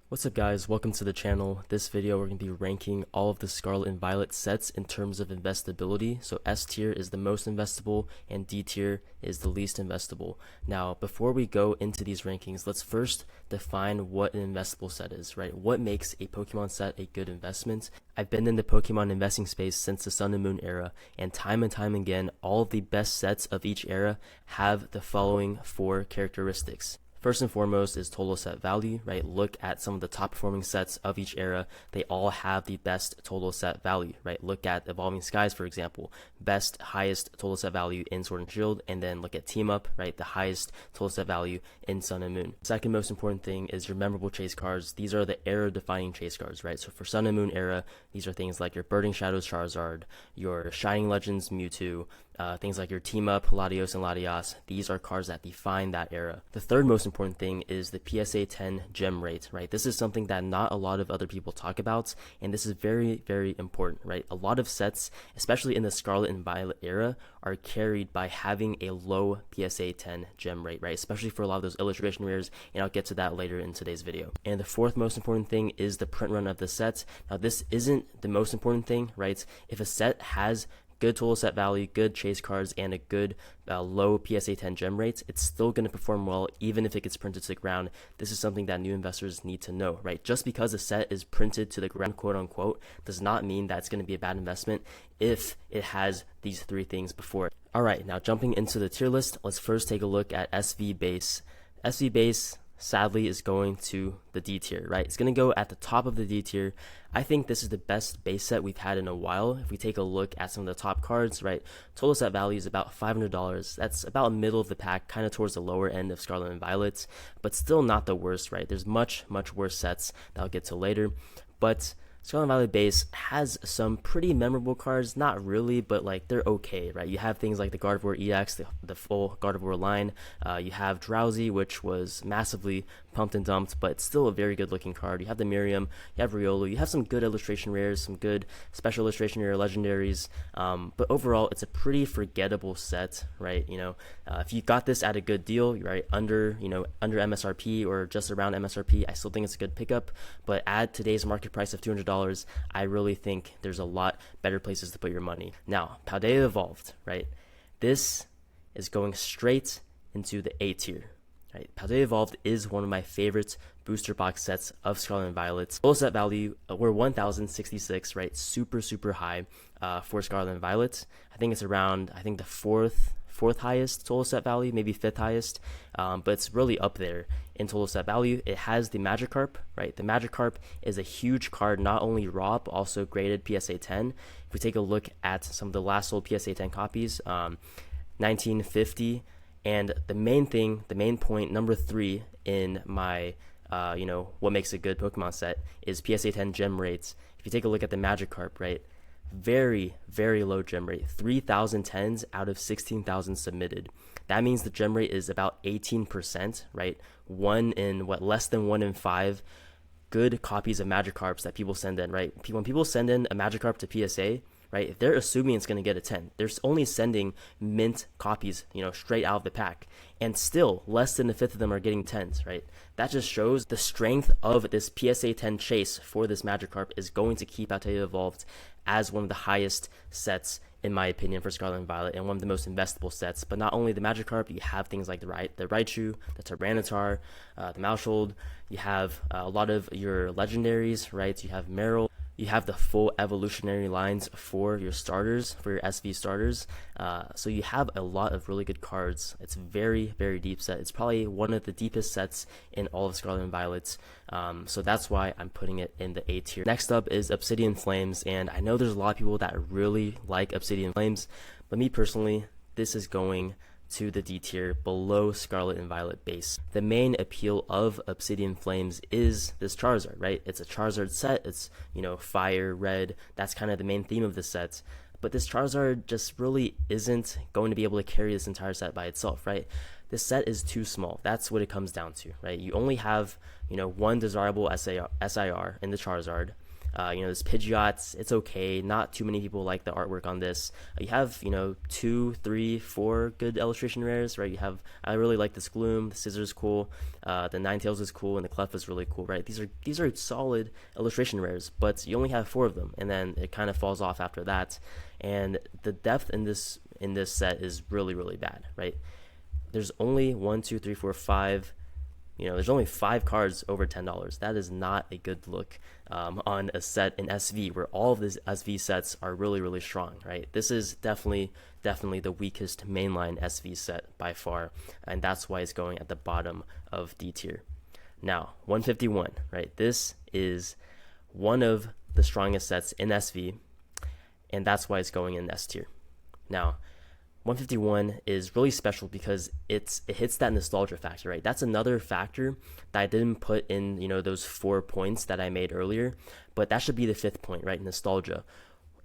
What's up guys, welcome to the channel. This video we're going to be ranking all of the Scarlet and Violet sets in terms of investability. So S tier is the most investable and D tier is the least investable. Now before we go into these rankings, let's first define what an investable set is, right? What makes a Pokemon set a good investment? I've been in the Pokemon investing space since the Sun and Moon era, and time again, all of the best sets of each era have the following four characteristics. First and foremost is total set value, right? Look at some of the top performing sets of each era. They all have the best total set value, right? Look at Evolving Skies, for example, best, highest total set value in Sword and Shield, and then look at Team Up, right? The highest total set value in Sun and Moon. Second most important thing is your memorable chase cards. These are the era defining chase cards, right? So for Sun and Moon era, these are things like your Burning Shadows Charizard, your Shining Legends Mewtwo, things like your Team Up, Latios and Latias. These are cards that define that era. The third most important thing is the PSA 10 gem rate, right? This is something that not a lot of other people talk about, and this is very important, right? A lot of sets, especially in the Scarlet and Violet era, are carried by having a low PSA 10 gem rate, right? Especially for a lot of those illustration rares, and I'll get to that later in today's video. And the fourth most important thing is the print run of the set. Now this isn't the most important thing, right? If a set has good total set value, good chase cards, and a good low PSA 10 gem rates, it's still going to perform well even if it gets printed to the ground. This is something that new investors need to know, right? Just because a set is printed to the ground, quote unquote, does not mean that it's going to be a bad investment if it has these three things before it. Alright, now jumping into the tier list, let's first take a look at SV Base. SV Base sadly is going to the D tier, right? It's going to go at the top of the D tier. I think this is the best base set we've had in a while. If we take a look at some of the top cards, right, total set value is about $500. That's about middle of the pack, kind of towards the lower end of Scarlet and Violet, but still not the worst, right? There's much worse sets that I'll get to later, but Scarlet and Violet base has some pretty memorable cards, not really, but like they're okay, right? You have things like the Gardevoir EX, the full Gardevoir line. You have Drowsy, which was massively pumped and dumped, but it's still a very good looking card. You have the Miriam, you have Riolu, you have some good illustration rares, some good special illustration rare legendaries, but overall it's a pretty forgettable set, right? You know, if you got this at a good deal, right, under MSRP or just around MSRP, I still think it's a good pickup, but at today's market price of $200, I really think there's a lot better places to put your money. Now, Paldea Evolved, right? This is going straight into the A tier. Right? Paldea Evolved is one of my favorite booster box sets of Scarlet and Violet. Total set value were 1,066, right? Super high for Scarlet and Violet. I think it's around, the fourth highest total set value, maybe fifth highest, but it's really up there in total set value. It has the Magikarp, right? The Magikarp is a huge card, not only raw, but also graded PSA 10. If we take a look at some of the last sold PSA 10 copies, 1950, and the main point, number 3 in my, what makes a good Pokemon set is PSA 10 gem rates. If you take a look at the Magikarp, right? Very low gem rate, 3,010s out of 16,000 submitted. That means the gem rate is about 18%, right? Less than 1 in 5 good copies of Magikarps that people send in, right? When people send in a Magikarp to PSA, right, if they're assuming it's going to get a 10, they're only sending mint copies, straight out of the pack, and still less than a fifth of them are getting 10s, right? That just shows the strength of this PSA 10 chase for this Magikarp is going to keep Paldea Evolved as one of the highest sets, in my opinion, for Scarlet and Violet, and one of the most investable sets. But not only the Magikarp, you have things like the Raichu, the Tyranitar, the Maushold. You have a lot of your legendaries, right? You have Meryl. You have the full evolutionary lines for your starters, for your SV starters. So you have a lot of really good cards. It's very deep set. It's probably one of the deepest sets in all of Scarlet and Violet. So that's why I'm putting it in the A tier. Next up is Obsidian Flames, and I know there's a lot of people that really like Obsidian Flames, but me personally, this is going to the D tier, below Scarlet and Violet base. The main appeal of Obsidian Flames is this Charizard, right? It's a Charizard set. It's, fire, red. That's kind of the main theme of this set. But this Charizard just really isn't going to be able to carry this entire set by itself, right? This set is too small. That's what it comes down to, right? You only have, one desirable SIR in the Charizard. This Pidgeot's, it's okay. Not too many people like the artwork on this. You have, 2, 3, 4 good illustration rares, right? I really like this Gloom. The Scissors is cool. The Ninetales is cool, and the Clef is really cool, right? These are solid illustration rares, but you only have 4 of them, and then it kind of falls off after that. And the depth in this set is really, really bad, right? There's only 1, 2, 3, 4, 5. There's only 5 cards over $10. That is not a good look on a set in SV where all of these SV sets are really, really strong, right? This is definitely the weakest mainline SV set by far, and that's why it's going at the bottom of D tier. Now, 151, right? This is one of the strongest sets in SV, and that's why it's going in S tier. Now, 151 is really special because it hits that nostalgia factor, right? That's another factor that I didn't put in, those 4 points that I made earlier, but that should be the 5th point, right? Nostalgia.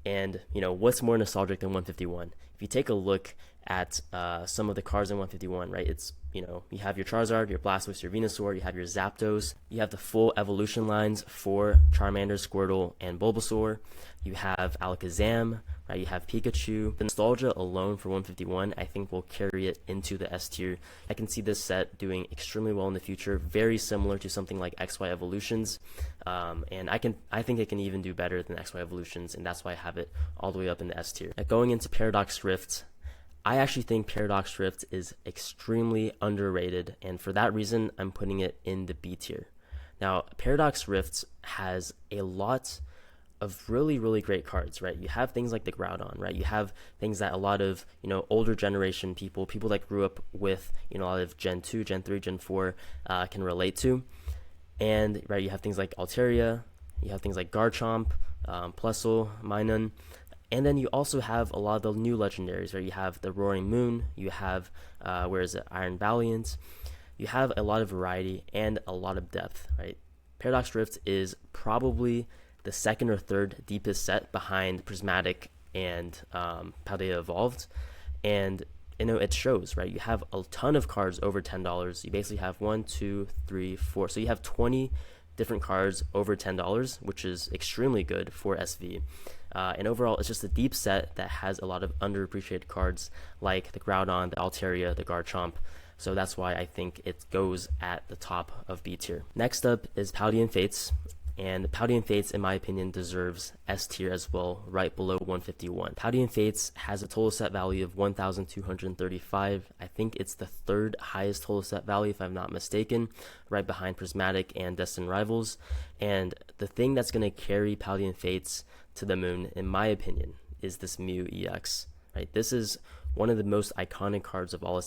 And, what's more nostalgic than 151? If you take a look at some of the cards in 151, right? It's, you have your Charizard, your Blastoise, your Venusaur, you have your Zapdos, you have the full evolution lines for Charmander, Squirtle, and Bulbasaur. You have Alakazam, right? You have Pikachu. The nostalgia alone for 151, I think, will carry it into the S tier. I can see this set doing extremely well in the future, very similar to something like XY Evolutions, and I think it can even do better than XY Evolutions, and that's why I have it all the way up in the S tier. Now, going into Paradox Rift, I actually think Paradox Rift is extremely underrated, and for that reason, I'm putting it in the B tier. Now, Paradox Rift has a lot of really, really great cards, right? You have things like the Groudon, right? You have things that a lot of, older generation people that grew up with, a lot of Gen 2, Gen 3, Gen 4 can relate to. And, right, you have things like Altaria, you have things like Garchomp, Plusle, Minun. And then you also have a lot of the new legendaries, right? You have the Roaring Moon, you have, Iron Valiant. You have a lot of variety and a lot of depth, right? Paradox Rift is probably the 2nd or 3rd deepest set behind Prismatic and Paldea Evolved. And, it shows, right? You have a ton of cards over $10. You basically have 1, 2, 3, 4. So you have 20 different cards over $10, which is extremely good for SV. And overall, it's just a deep set that has a lot of underappreciated cards like the Groudon, the Altaria, the Garchomp. So that's why I think it goes at the top of B tier. Next up is Paldean Fates. And Paldean Fates, in my opinion, deserves S tier as well, right below 151. Paldean Fates has a total set value of 1,235. I think it's the 3rd highest total set value, if I'm not mistaken, right behind Prismatic and Destined Rivals. And the thing that's going to carry Paldean Fates to the moon, in my opinion, is this Mew EX. Right? This is one of the most iconic cards of all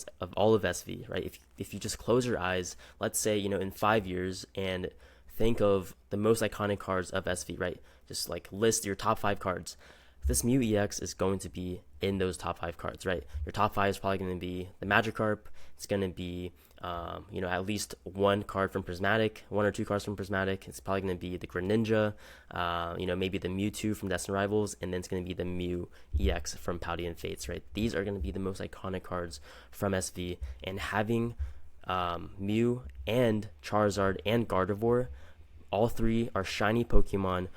of SV. Right? If you just close your eyes, let's say in 5 years, and think of the most iconic cards of SV, right? Just like list your top 5 cards. This Mew EX is going to be in those top 5 cards, right? Your top 5 is probably going to be the Magikarp. It's going to be, at least 1 card from Prismatic, 1 or 2 cards from Prismatic. It's probably going to be the Greninja, maybe the Mewtwo from Destined Rivals, and then it's going to be the Mew EX from Paldean Fates, right? These are going to be the most iconic cards from SV, and having Mew and Charizard and Gardevoir, all 3 are shiny Pokemon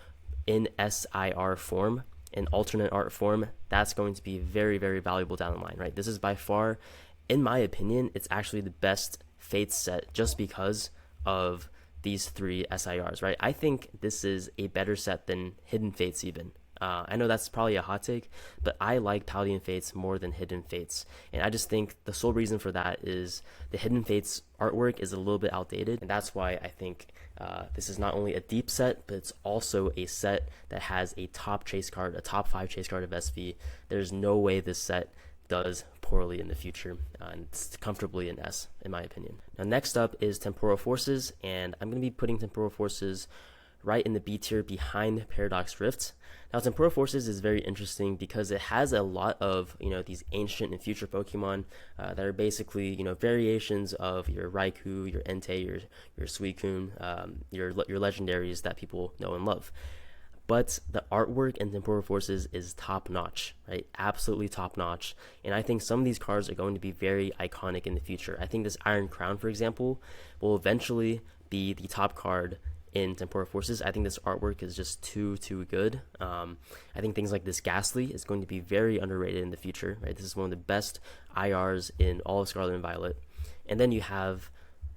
in SIR form, in alternate art form. That's going to be very, very valuable down the line, right? This is by far, in my opinion, it's actually the best Fates set just because of these 3 SIRs, right? I think this is a better set than Hidden Fates even. I know that's probably a hot take, but I like Paldean Fates more than Hidden Fates. And I just think the sole reason for that is the Hidden Fates artwork is a little bit outdated. And that's why I think this is not only a deep set, but it's also a set that has a top chase card, a top 5 chase card of SV. There's no way this set does poorly in the future, and it's comfortably an S, in my opinion. Now, next up is Temporal Forces, and I'm going to be putting Temporal Forces right in the B tier behind Paradox Rift. Now, Temporal Forces is very interesting because it has a lot of, these ancient and future Pokemon that are basically, variations of your Raikou, your Entei, your Suicune, your legendaries that people know and love. But the artwork in Temporal Forces is top-notch, right? Absolutely top-notch. And I think some of these cards are going to be very iconic in the future. I think this Iron Crown, for example, will eventually be the top card in Temporal Forces. I think this artwork is just too good. I think things like this Ghastly is going to be very underrated in the future, right? This is one of the best IRs in all of Scarlet and Violet. And then you have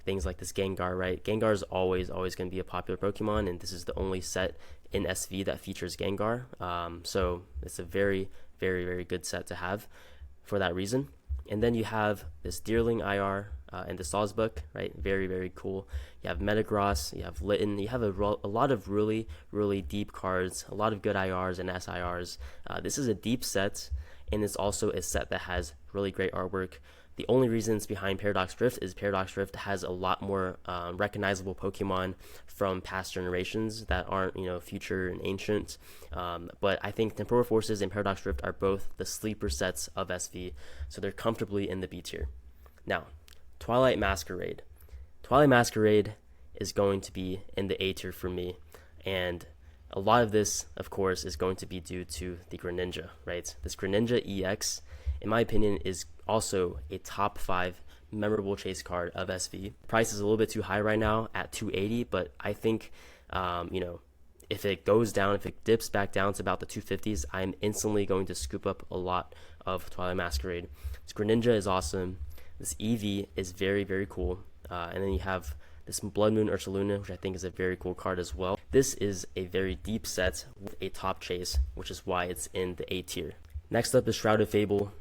things like this Gengar, right? Gengar is always going to be a popular Pokemon, and this is the only set in SV that features Gengar. So it's a very good set to have for that reason. And then you have this Deerling IR and the Sawsbuck, right? Very cool. You have Metagross, you have Litten, you have a lot of really deep cards, a lot of good IRs and SIRs. This is a deep set, and it's also a set that has really great artwork. The only reason it's behind Paradox Drift is Paradox Drift has a lot more recognizable Pokemon from past generations that aren't, future and ancient. But I think Temporal Forces and Paradox Drift are both the sleeper sets of SV, so they're comfortably in the B tier. Now, Twilight Masquerade. Twilight Masquerade is going to be in the A tier for me, and a lot of this, of course, is going to be due to the Greninja, right? This Greninja EX, in my opinion, is also a top 5 memorable chase card of SV. Price is a little bit too high right now at $280, but I think, if it goes down, if it dips back down to about the 250s, I'm instantly going to scoop up a lot of Twilight Masquerade. This Greninja is awesome. This Eevee is very cool. And then you have this Blood Moon Ursaluna, which I think is a very cool card as well. This is a very deep set with a top chase, which is why it's in the A tier. Next up is Shrouded Fable,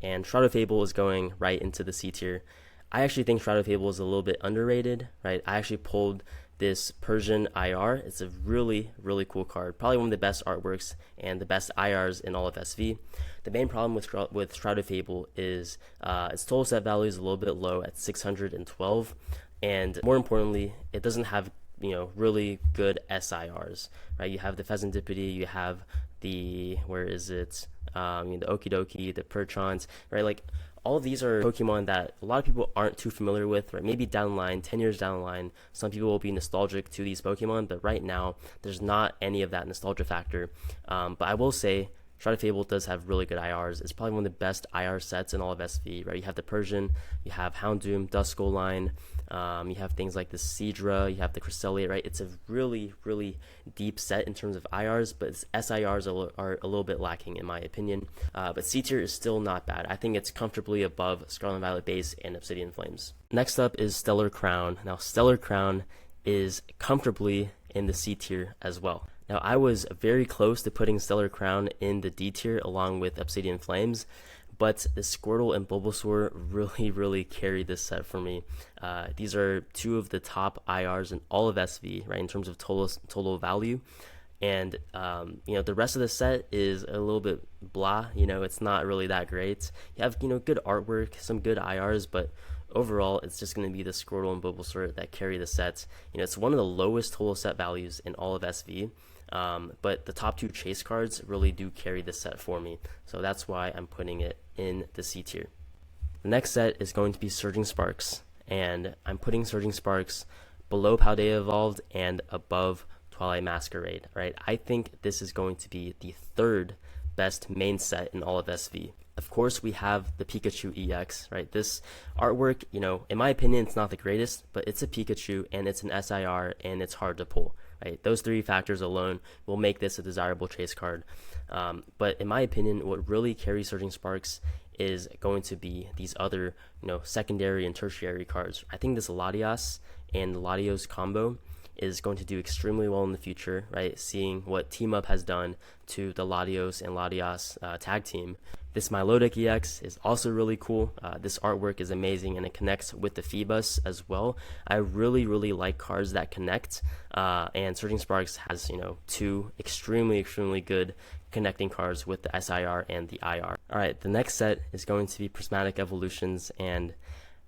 and Shrouded Fable is going right into the C tier. I actually think Shrouded Fable is a little bit underrated, right? I actually pulled this Persian IR. It's a really cool card, probably one of the best artworks and the best IRs in all of SV. The main problem with Shrouded Fable is its total set value is a little bit low at 612, and more importantly, it doesn't have really good SIRs, right? You have the Pheasantipity, you have the the Okidoki, the Perchons, right? Like, all of these are Pokemon that a lot of people aren't too familiar with, right? Maybe down the line, 10 years down the line, some people will be nostalgic to these Pokemon, but right now, there's not any of that nostalgia factor. But I will say, Shrouded Fable does have really good IRs. It's probably one of the best IR sets in all of SV, right? You have the Persian, you have Houndoom, Duskull line, you have things like the Seadra, you have the Cresselia, right? It's a really deep set in terms of IRs, but its SIRs are a little bit lacking in my opinion. But C tier is still not bad. I think it's comfortably above Scarlet and Violet Base and Obsidian Flames. Next up is Stellar Crown. Now, Stellar Crown is comfortably in the C tier as well. Now, I was very close to putting Stellar Crown in the D tier along with Obsidian Flames, but the Squirtle and Bulbasaur really carried this set for me. These are two of the top IRs in all of SV, right, in terms of total value. And, the rest of the set is a little bit blah, it's not really that great. You have, good artwork, some good IRs, but overall, it's just going to be the Squirtle and Bulbasaur that carry the sets. It's one of the lowest total set values in all of SV. But the top 2 chase cards really do carry this set for me, so that's why I'm putting it in the C tier. The next set is going to be Surging Sparks, and I'm putting Surging Sparks below Paldea Evolved and above Twilight Masquerade, right? I think this is going to be the 3rd best main set in all of SV. Of course, we have the Pikachu EX, right? This artwork, in my opinion, it's not the greatest, but it's a Pikachu and it's an SIR and it's hard to pull, right? Those 3 factors alone will make this a desirable chase card. But in my opinion, what really carries Surging Sparks is going to be these other, secondary and tertiary cards. I think this Latias and Latios combo is going to do extremely well in the future, right? Seeing what Team Up has done to the Latios and Latias tag team. This Milotic EX is also really cool. This artwork is amazing and it connects with the Phoebus as well. I really like cards that connect, and Surging Sparks has, 2 extremely good connecting cards with the SIR and the IR. Alright, the next set is going to be Prismatic Evolutions, and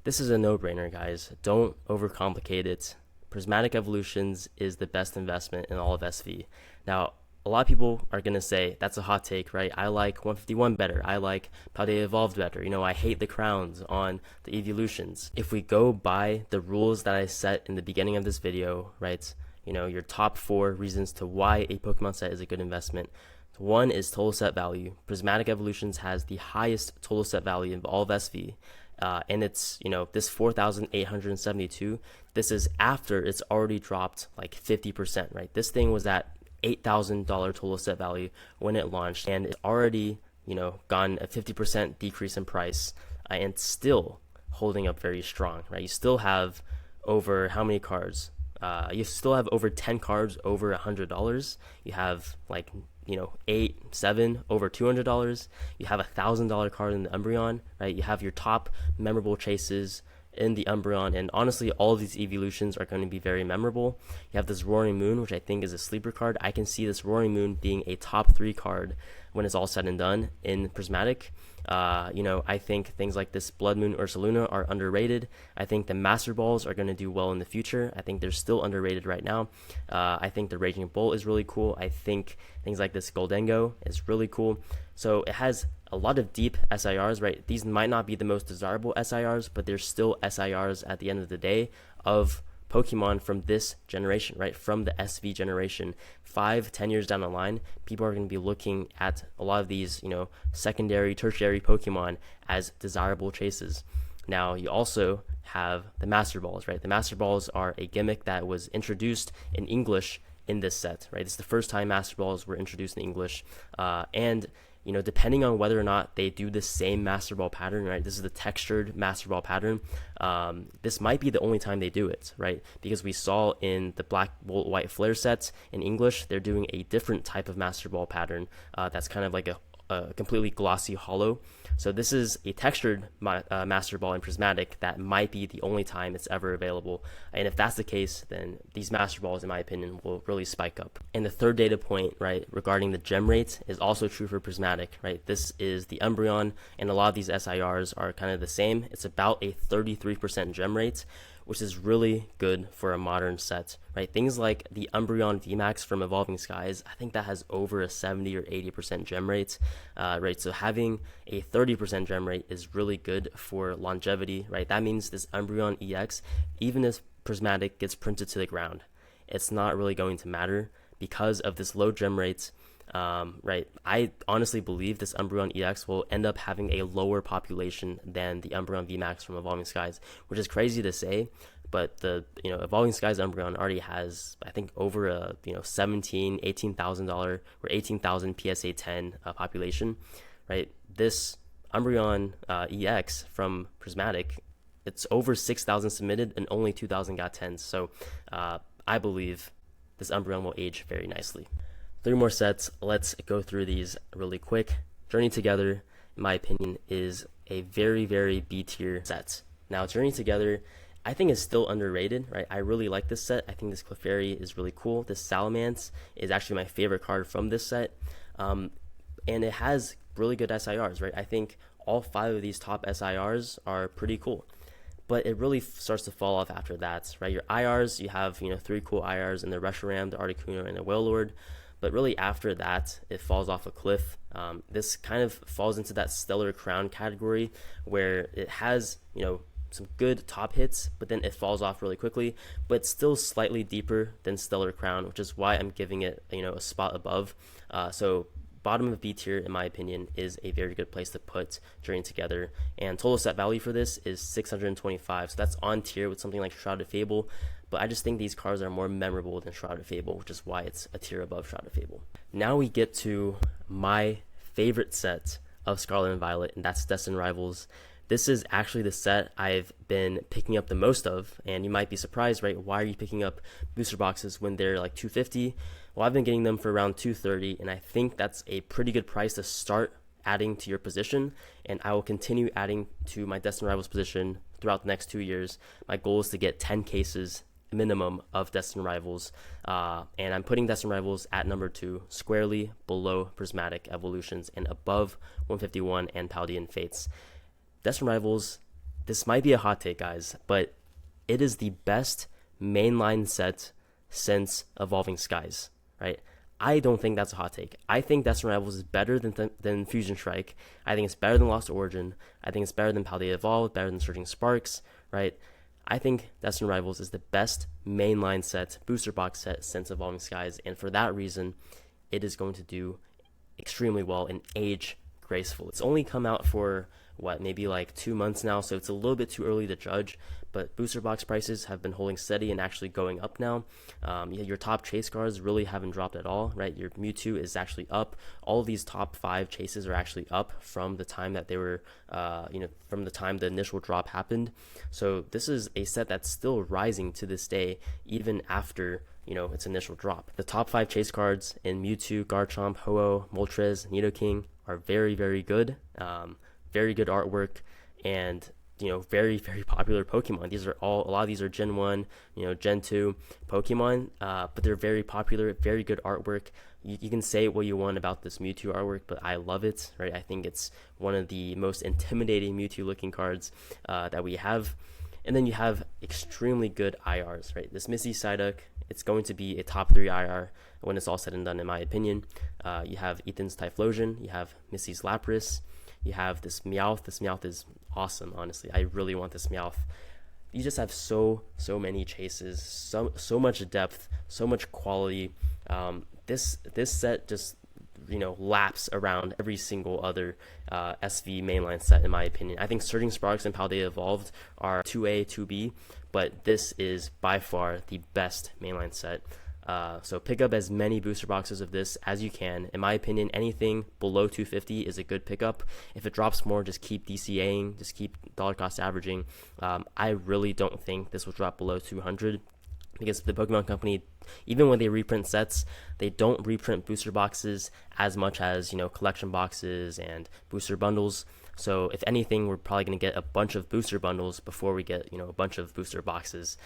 this is a no-brainer, guys. Don't overcomplicate it. Prismatic Evolutions is the best investment in all of SV. Now, a lot of people are going to say, that's a hot take, right? I like 151 better. I like Paldea Evolved better. I hate the crowns on the evolutions. If we go by the rules that I set in the beginning of this video, right? Your top 4 reasons to why a Pokemon set is a good investment. 1 is total set value. Prismatic Evolutions has the highest total set value of all of SV. and it's, this 4,872, this is after it's already dropped like 50%, right? This thing was at $8,000 total set value when it launched, and it's already, gone a 50% decrease in price, and still holding up very strong, right? You still have over how many cards? You still have over 10 cards over $100. You have like 8, 7 over $200. You have $1,000 card in the Umbreon, right? You have your top memorable chases in the Umbreon, and honestly, all of these evolutions are going to be very memorable. You have this Roaring Moon, which I think is a sleeper card. I can see this Roaring Moon being a top 3 card when it's all said and done in Prismatic. I think things like this Blood Moon Ursaluna are underrated. I think the Master Balls are going to do well in the future. I think they're still underrated right now. I think the Raging Bull is really cool. I think things like this Goldengo is really cool. So it has a lot of deep SIRs, right? These might not be the most desirable SIRs, but they're still SIRs at the end of the day of Pokemon from this generation, right? From the SV generation. 5-10 years down the line, people are going to be looking at a lot of these, secondary, tertiary Pokemon as desirable chases. Now, you also have the Master Balls, right? The Master Balls are a gimmick that was introduced in English in this set, right? This is the first time Master Balls were introduced in English, and depending on whether or not they do the same Master Ball pattern, right? This is the textured Master Ball pattern. This might be the only time they do it, right? Because we saw in the Black Bolt White Flare sets in English, they're doing a different type of Master Ball pattern that's kind of like a completely glossy hollow. So this is a textured Master Ball in Prismatic that might be the only time it's ever available. And if that's the case, then these Master Balls, in my opinion, will really spike up. And the third data point, right, regarding the gem rate is also true for Prismatic, right? This is the Umbreon, and a lot of these SIRs are kind of the same. It's about a 33% gem rate, which is really good for a modern set, right? Things like the Umbreon VMAX from Evolving Skies, I think that has over a 70 or 80% gem rate, right? So having a 30% gem rate is really good for longevity, right? That means this Umbreon EX, even if Prismatic gets printed to the ground, it's not really going to matter because of this low gem rate. Right, I honestly believe this Umbreon EX will end up having a lower population than the Umbreon VMAX from Evolving Skies, which is crazy to say, but the Evolving Skies Umbreon already has, I think, over a $18,000 or 18,000 PSA 10 population, right? This Umbreon EX from Prismatic, it's over 6,000 submitted and only 2,000 got 10s, so I believe this Umbreon will age very nicely. 3 more sets. Let's go through these really quick. Journey Together, in my opinion, is a very, very B tier set. Now, Journey Together, I think is still underrated, right? I really like this set. I think this Clefairy is really cool. This Salamence is actually my favorite card from this set. And it has really good SIRs, right? I think all 5 of these top SIRs are pretty cool. But it really starts to fall off after that, right? Your IRs, you have 3 cool IRs in the Reshiram, the Articuno, and the Wailord. But really after that, it falls off a cliff. This kind of falls into that Stellar Crown category where it has, some good top hits, but then it falls off really quickly, but still slightly deeper than Stellar Crown, which is why I'm giving it, a spot above. So bottom of B tier, in my opinion, is a very good place to put Journey Together. And total set value for this is 625. So that's on tier with something like Shrouded Fable. But I just think these cards are more memorable than Shrouded Fable, which is why it's a tier above Shrouded Fable. Now we get to my favorite set of Scarlet and Violet, and that's Destined Rivals. This is actually the set I've been picking up the most of, and you might be surprised, right? Why are you picking up booster boxes when they're like $250? Well, I've been getting them for around $230, and I think that's a pretty good price to start adding to your position, and I will continue adding to my Destined Rivals position throughout the next 2 years. My goal is to get 10 cases minimum of Destined Rivals, and I'm putting Destined Rivals at number 2, squarely below Prismatic Evolutions and above 151 and Paldean Fates. Destined Rivals, this might be a hot take, guys, but it is the best mainline set since Evolving Skies, right? I don't think that's a hot take. I think Destined Rivals is better than Fusion Strike. I think it's better than Lost Origin. I think it's better than Paldea Evolved, better than Surging Sparks, right? I think Destined Rivals is the best mainline set, booster box set since Evolving Skies, and for that reason, it is going to do extremely well and age gracefully. It's only come out for maybe like 2 months now, so it's a little bit too early to judge. But booster box prices have been holding steady and actually going up now. Your top chase cards really haven't dropped at all, right? Your Mewtwo is actually up. All of these top 5 chases are actually up from the time that they were, from the time the initial drop happened. So this is a set that's still rising to this day, even after its initial drop. The top 5 chase cards in Mewtwo, Garchomp, Ho-Oh, Moltres, Nidoking are very, very good. Very good artwork, and very, very popular Pokemon. A lot of these are Gen 1, Gen 2 Pokemon, but they're very popular, very good artwork. You can say what you want about this Mewtwo artwork, but I love it, right? I think it's one of the most intimidating Mewtwo looking cards that we have. And then you have extremely good IRs, right? This Misty Psyduck, it's going to be a top 3 IR when it's all said and done, in my opinion. You have Ethan's Typhlosion, you have Missy's Lapras, you have this Meowth. This Meowth is awesome, honestly. I really want this Meowth. You just have so many chases, so much depth, so much quality. This set just laps around every single other SV mainline set, in my opinion. I think Surging Sparks and Paldea Evolved are 2A, 2B, but this is by far the best mainline set. So pick up as many booster boxes of this as you can. In my opinion, anything below 250 is a good pickup. If it drops more, just keep DCAing, just keep dollar cost averaging. I really don't think this will drop below 200, because the Pokemon Company, even when they reprint sets, they don't reprint booster boxes as much as collection boxes and booster bundles. So if anything, we're probably going to get a bunch of booster bundles before we get a bunch of booster boxes.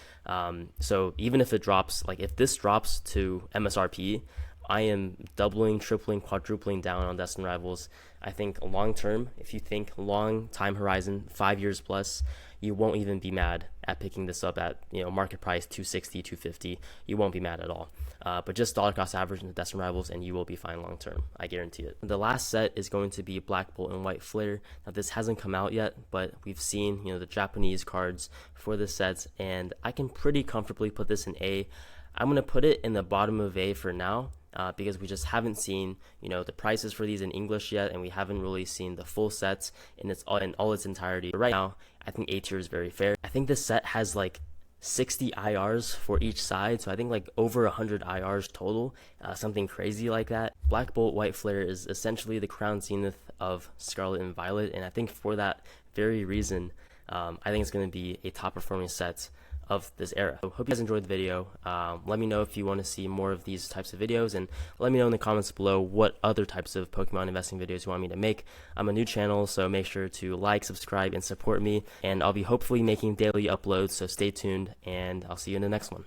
So even if it drops, like if this drops to MSRP, I am doubling, tripling, quadrupling down on Destined Rivals. I think long term, if you think long time horizon, 5 years plus, you won't even be mad at picking this up at market price 260, 250. You won't be mad at all. But just dollar cost average in the Destined Rivals, and you will be fine long term. I guarantee it. The last set is going to be Black Bolt and White Flare. Now this hasn't come out yet, but we've seen the Japanese cards for the sets, and I can pretty comfortably put this in A. I'm gonna put it in the bottom of A for now. Because we just haven't seen the prices for these in English yet, and we haven't really seen the full sets in all its entirety. But right now, I think A tier is very fair. I think this set has like 60 IRs for each side, so I think like over 100 IRs total, something crazy like that. Black Bolt White Flare is essentially the crown zenith of Scarlet and Violet, and I think for that very reason, I think it's going to be a top performing set of this era. So hope you guys enjoyed the video. Let me know if you want to see more of these types of videos, and let me know in the comments below what other types of Pokemon investing videos you want me to make. I'm a new channel, so make sure to like, subscribe, and support me, and I'll be hopefully making daily uploads, so stay tuned, and I'll see you in the next one.